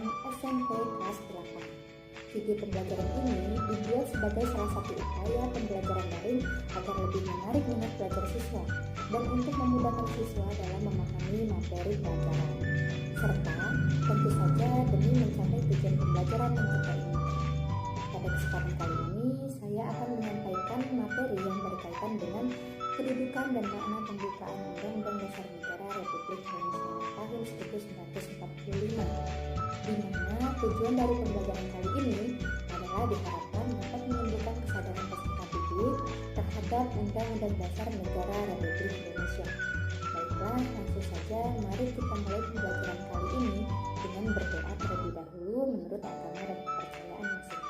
SMP kelas 8. Video pembelajaran ini dibuat sebagai salah satu upaya pembelajaran daring agar lebih menarik minat belajar siswa dan untuk memudahkan siswa dalam memahami materi pelajaran, serta tentu saja demi mencapai tujuan pembelajaran yang kita inginkan. Pada kesempatan kali ini, saya akan menyampaikan materi yang berkaitan dengan kedudukan dan makna pembukaan Undang-Undang Dasar Negara Republik Indonesia tahun 1945, di mana tujuan dari pembelajaran kali ini adalah diharapkan dapat menumbuhkan kesadaran peserta didik terhadap Undang-Undang Dasar Negara Republik Indonesia. Baiklah, langsung saja mari kita mulai pembelajaran kali ini dengan berdoa terlebih dahulu menurut agama dan kepercayaan masing-masing.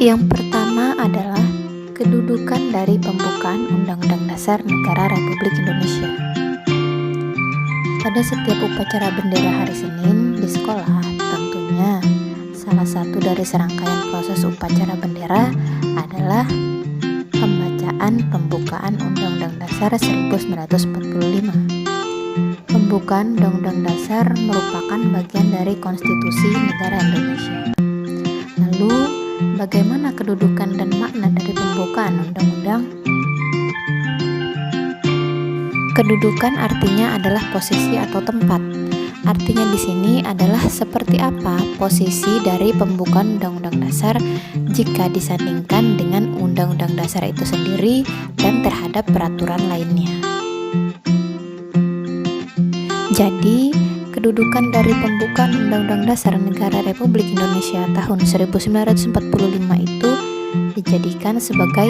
Yang pertama adalah kedudukan dari pembukaan Undang-Undang Dasar Negara Republik Indonesia. Pada setiap upacara bendera hari Senin di sekolah, tentunya salah satu dari serangkaian proses upacara bendera adalah pembacaan pembukaan Undang-Undang Dasar 1945. Pembukaan Undang-Undang Dasar merupakan bagian dari Konstitusi Negara Indonesia. Lalu, bagaimana kedudukan dan makna dari pembukaan undang-undang? Kedudukan artinya adalah posisi atau tempat. Artinya di sini adalah seperti apa posisi dari pembukaan Undang-Undang Dasar jika disandingkan dengan Undang-Undang Dasar itu sendiri dan terhadap peraturan lainnya. Jadi, kedudukan dari pembukaan Undang-Undang Dasar Negara Republik Indonesia tahun 1945 itu dijadikan sebagai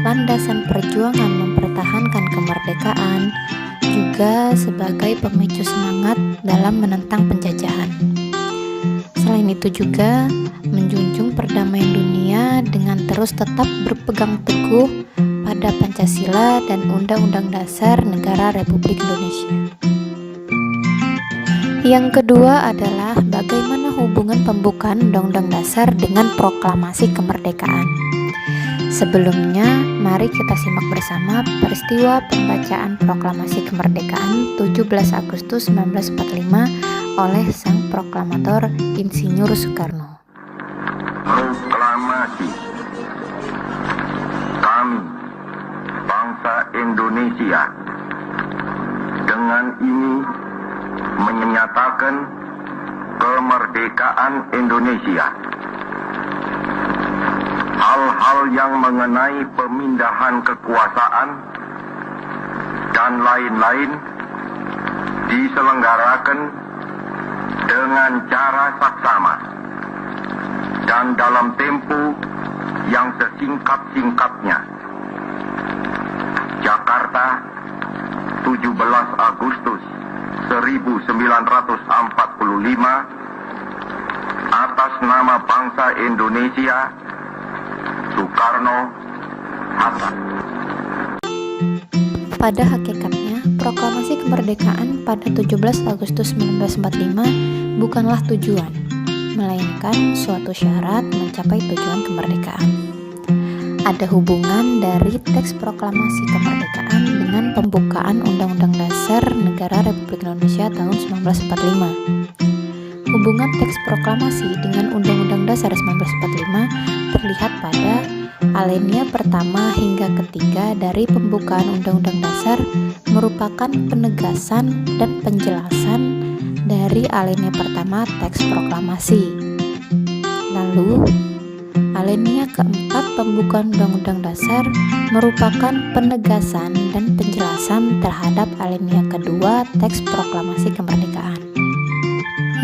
landasan perjuangan mempertahankan kemerdekaan, juga sebagai pemicu semangat dalam menentang penjajahan. Selain itu juga menjunjung perdamaian dunia dengan terus tetap berpegang teguh pada Pancasila dan Undang-Undang Dasar Negara Republik Indonesia. Yang kedua adalah bagaimana hubungan pembukaan Undang-Undang Dasar dengan proklamasi kemerdekaan. Sebelumnya, mari kita simak bersama peristiwa pembacaan proklamasi kemerdekaan 17 Agustus 1945 oleh sang proklamator Insinyur Soekarno. Proklamasi. Kami, bangsa Indonesia, dengan ini menyatakan kemerdekaan Indonesia. Hal-hal yang mengenai pemindahan kekuasaan dan lain-lain diselenggarakan dengan cara saksama dan dalam tempo yang sesingkat-singkatnya. Jakarta, 17 Agustus 1945, atas nama bangsa Indonesia, Soekarno Hatta. Pada hakikatnya, proklamasi kemerdekaan pada 17 Agustus 1945 bukanlah tujuan, melainkan suatu syarat mencapai tujuan kemerdekaan. Ada hubungan dari teks proklamasi kemerdekaan dengan pembukaan Undang-Undang Dasar Negara Republik Indonesia tahun 1945. Hubungan teks proklamasi dengan Undang-Undang Dasar 1945 terlihat pada alinea pertama hingga ketiga dari pembukaan Undang-Undang Dasar merupakan penegasan dan penjelasan dari alinea pertama teks proklamasi. Lalu, alinea keempat pembukaan Undang-Undang Dasar merupakan penegasan dan penjelasan terhadap alinea kedua teks proklamasi kemerdekaan.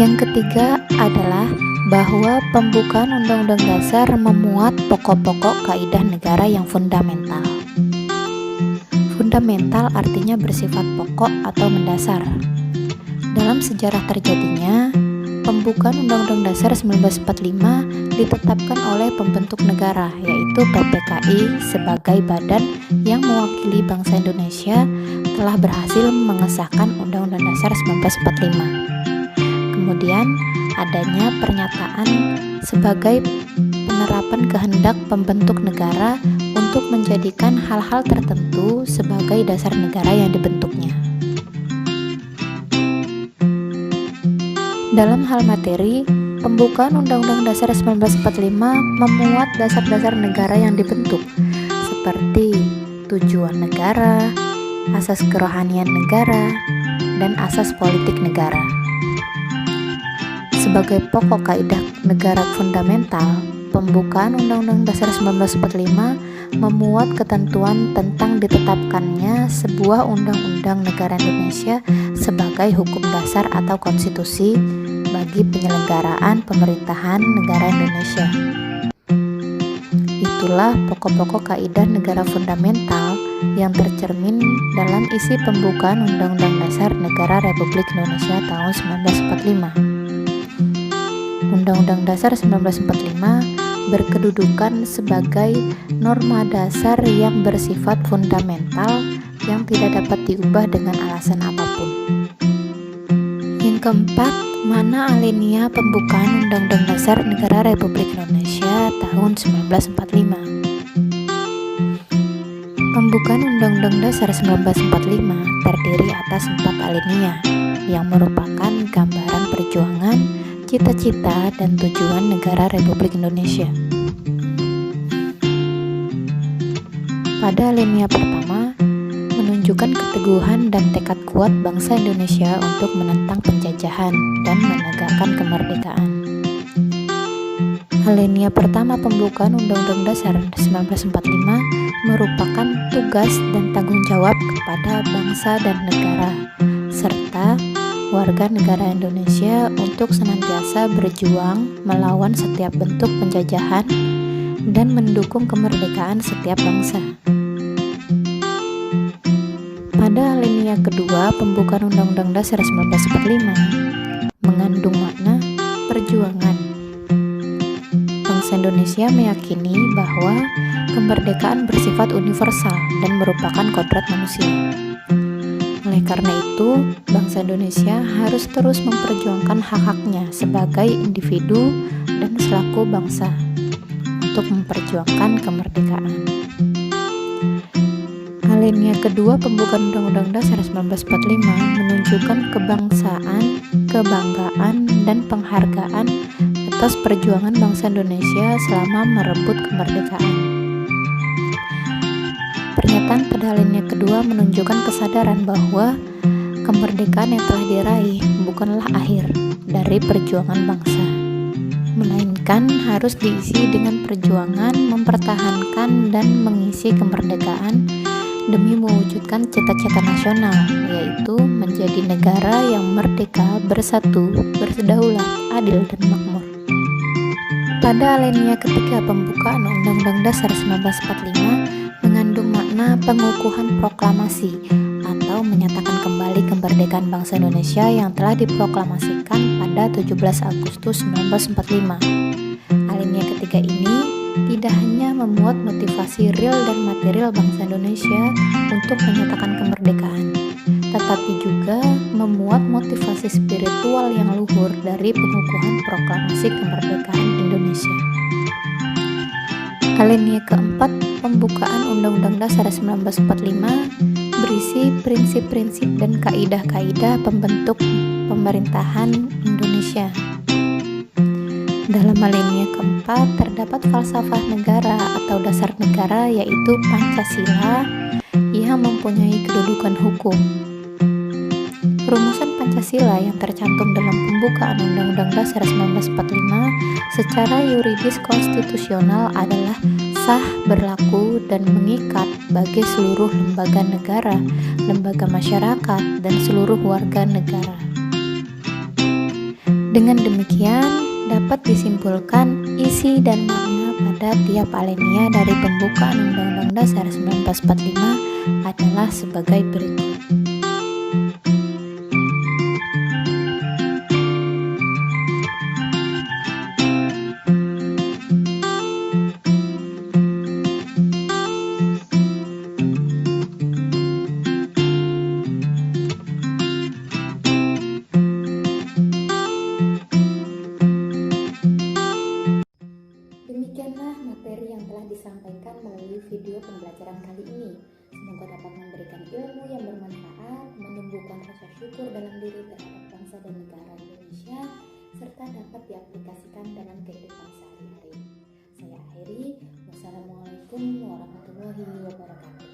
Yang ketiga adalah bahwa pembukaan Undang-Undang Dasar memuat pokok-pokok kaidah negara yang fundamental. Fundamental artinya bersifat pokok atau mendasar. Dalam sejarah terjadinya pembukaan Undang-Undang Dasar 1945 ditetapkan oleh pembentuk negara, yaitu PPKI sebagai badan yang mewakili bangsa Indonesia telah berhasil mengesahkan Undang-Undang Dasar 1945. Kemudian adanya pernyataan sebagai penerapan kehendak pembentuk negara untuk menjadikan hal-hal tertentu sebagai dasar negara yang dibentuknya. Dalam hal materi, pembukaan Undang-Undang Dasar 1945 memuat dasar-dasar negara yang dibentuk, seperti tujuan negara, asas kerohanian negara, dan asas politik negara. Sebagai pokok kaidah negara fundamental, pembukaan Undang-Undang Dasar 1945 memuat ketentuan tentang ditetapkannya sebuah undang-undang negara Indonesia sebagai hukum dasar atau konstitusi bagi penyelenggaraan pemerintahan negara Indonesia. Itulah pokok-pokok kaidah negara fundamental yang tercermin dalam isi pembukaan Undang-Undang Dasar Negara Republik Indonesia tahun 1945. Undang-Undang Dasar 1945 berkedudukan sebagai norma dasar yang bersifat fundamental yang tidak dapat diubah dengan alasan apapun. Yang keempat, mana alinea pembukaan Undang-Undang Dasar Negara Republik Indonesia tahun 1945. Pembukaan Undang-Undang Dasar 1945 terdiri atas 4 alinea yang merupakan gambaran perjuangan, cita-cita, dan tujuan negara Republik Indonesia. Pada alinea pertama, menunjukkan keteguhan dan tekad kuat bangsa Indonesia untuk menentang penjajahan dan menegakkan kemerdekaan. Alinea pertama pembukaan Undang-Undang Dasar 1945 merupakan tugas dan tanggung jawab kepada bangsa dan negara, serta warga negara Indonesia untuk senantiasa berjuang melawan setiap bentuk penjajahan dan mendukung kemerdekaan setiap bangsa. Pada alinea kedua pembukaan Undang-Undang Dasar 1945 mengandung makna perjuangan. Bangsa Indonesia meyakini bahwa kemerdekaan bersifat universal dan merupakan kodrat manusia. Oleh karena itu, bangsa Indonesia harus terus memperjuangkan hak-haknya sebagai individu dan selaku bangsa untuk memperjuangkan kemerdekaan. Alinea kedua pembukaan Undang-Undang Dasar 1945 menunjukkan kebangsaan, kebanggaan, dan penghargaan atas perjuangan bangsa Indonesia selama merebut kemerdekaan. Pernyataan pada alinea kedua menunjukkan kesadaran bahwa kemerdekaan yang telah diraih bukanlah akhir dari perjuangan bangsa, melainkan harus diisi dengan perjuangan mempertahankan dan mengisi kemerdekaan demi mewujudkan cita-cita nasional, yaitu menjadi negara yang merdeka, bersatu, berdaulat, adil, dan makmur. Pada alinea ketiga pembukaan Undang-Undang Dasar 1945 mengandung makna pengukuhan proklamasi atau menyatakan kembali kemerdekaan bangsa Indonesia yang telah diproklamasikan pada 17 Agustus 1945. Alinea ketiga ini tidak hanya memuat motivasi real dan material bangsa Indonesia untuk menyatakan kemerdekaan, tetapi juga memuat motivasi spiritual yang luhur dari pengukuhan proklamasi kemerdekaan Indonesia. Alinea keempat pembukaan Undang-Undang Dasar 1945 berisi prinsip-prinsip dan kaidah-kaidah pembentuk pemerintahan Indonesia. Dalam alinea keempat terdapat falsafah negara atau dasar negara, yaitu Pancasila yang mempunyai kedudukan hukum. Rumusan Pancasila yang tercantum dalam pembukaan Undang-Undang Dasar 1945 secara yuridis konstitusional adalah sah, berlaku, dan mengikat bagi seluruh lembaga negara, lembaga masyarakat, dan seluruh warga negara. Dengan demikian, dapat disimpulkan isi dan makna pada tiap alinea dari pembukaan Undang-Undang Dasar 1945 adalah sebagai berikut. pembelajaran kali ini. Semoga dapat memberikan ilmu yang bermanfaat, menumbuhkan rasa syukur dalam diri terhadap bangsa dan negara Indonesia, serta dapat diaplikasikan dalam kehidupan sehari-hari. Saya akhiri. Wassalamualaikum warahmatullahi wabarakatuh.